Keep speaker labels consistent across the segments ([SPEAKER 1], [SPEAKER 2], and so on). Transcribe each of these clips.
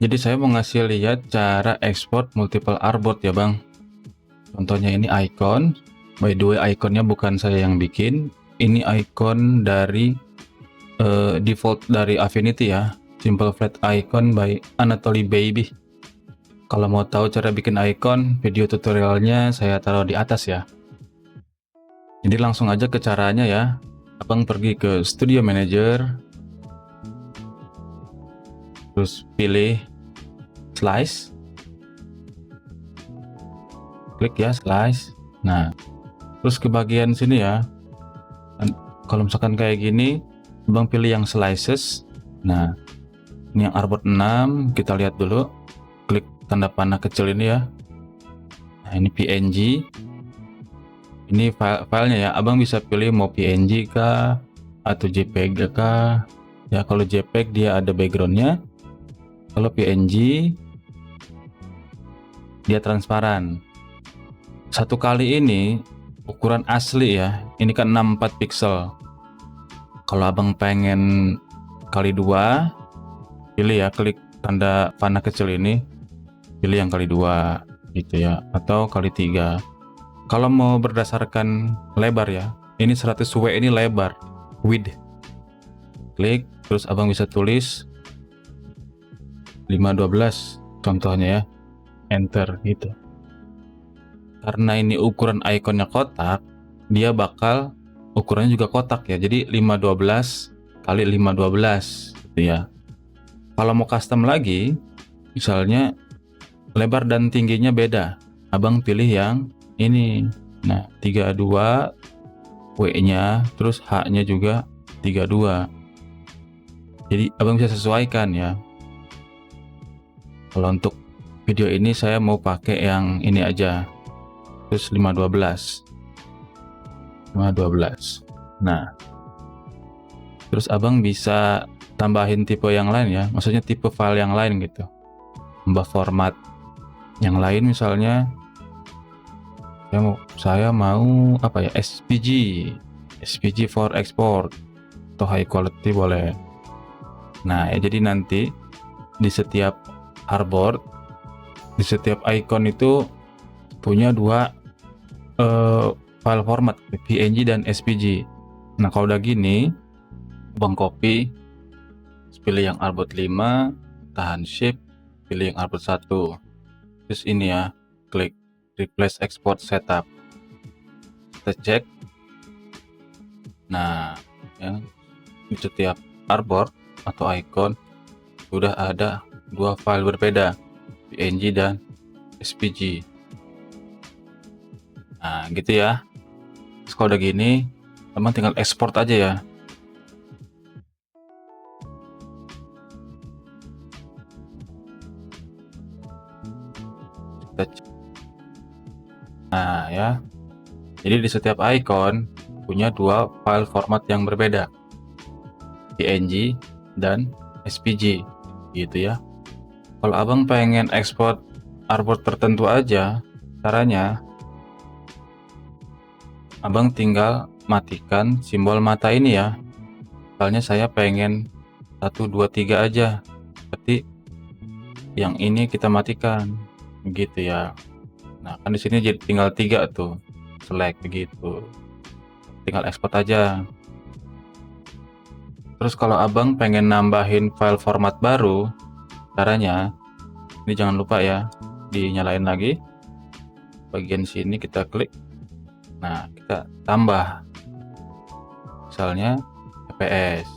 [SPEAKER 1] Jadi saya mau ngasih lihat cara ekspor multiple artboard ya Bang. Contohnya ini icon. By the way, iconnya bukan saya yang bikin. Ini icon dari default dari Affinity ya. Simple Flat Icon by Anatoly Baby. Kalau mau tahu cara bikin icon, video tutorialnya saya taruh di atas ya. Jadi langsung aja ke caranya ya. Abang pergi ke Studio Manager. Terus pilih Slice. Klik ya Slice. Nah, terus ke bagian sini ya. Kalau misalkan kayak gini, Abang pilih yang Slices. Nah, ini yang artboard 6, kita lihat dulu. Klik tanda panah kecil ini ya. Nah, ini PNG. Ini filenya ya. Abang bisa pilih mau PNG kah atau JPG kah. Ya, kalau JPEG dia ada backgroundnya. Kalau PNG dia transparan. Satu kali ini ukuran asli ya. Ini kan 64 pixel. Kalau abang pengen kali 2, pilih ya, klik tanda panah kecil ini, pilih yang kali 2 gitu ya, atau kali 3. Kalau mau berdasarkan lebar ya, ini 100W ini lebar, width. Klik, terus abang bisa tulis 512 contohnya ya, enter gitu. Karena ini ukuran ikonnya kotak, dia bakal ukurannya juga kotak ya, jadi 512 kali 512 gitu ya. Kalau mau custom lagi, misalnya lebar dan tingginya beda, abang pilih yang ini. Nah, 32 W nya, terus H nya juga 32. Jadi abang bisa sesuaikan ya. Kalau untuk video ini saya mau pakai yang ini aja, terus 512. Nah, terus abang bisa tambahin tipe yang lain ya, maksudnya tipe file yang lain gitu, tambah format yang lain. Misalnya saya mau apa ya, SVG for export atau high quality boleh. Nah ya, jadi nanti di setiap artboard, di setiap icon itu punya dua file format, PNG dan SVG. Nah kalau udah gini, abang copy, pilih yang artboard 5, tahan shift, pilih yang artboard 1, terus ini ya, klik replace export setup, kita cek. Nah ya, di setiap artboard atau icon sudah ada dua file berbeda, PNG dan SVG. Nah gitu ya. Terus kalau udah gini, teman tinggal ekspor aja ya. Nah ya, jadi di setiap icon punya dua file format yang berbeda, PNG dan SVG gitu ya. Kalau abang pengen ekspor artboard tertentu aja, caranya abang tinggal matikan simbol mata ini ya. Misalnya saya pengen 1, 2, 3 aja, berarti yang ini kita matikan gitu ya. Nah kan di sini jadi tinggal 3 tuh, select begitu, tinggal ekspor aja. Terus kalau abang pengen nambahin file format baru, caranya ini jangan lupa ya, dinyalain lagi bagian sini, kita klik. Nah kita tambah, misalnya EPS.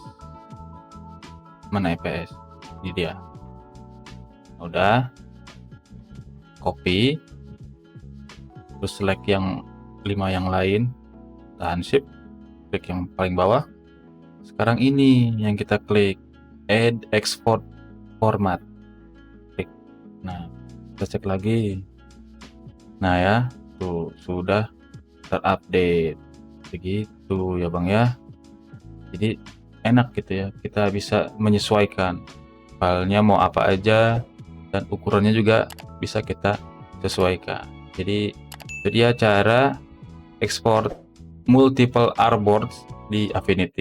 [SPEAKER 1] Mana EPS? Ini dia. Udah, copy, terus select yang 5 yang lain, tahan shift, klik yang paling bawah. Sekarang ini yang kita klik, add export format, klik. Nah kita cek lagi. Nah ya, tuh sudah terupdate begitu ya bang ya. Jadi enak gitu ya, kita bisa menyesuaikan filenya mau apa aja, dan ukurannya juga bisa kita sesuaikan. Jadi itu dia cara ekspor multiple artboards di Affinity.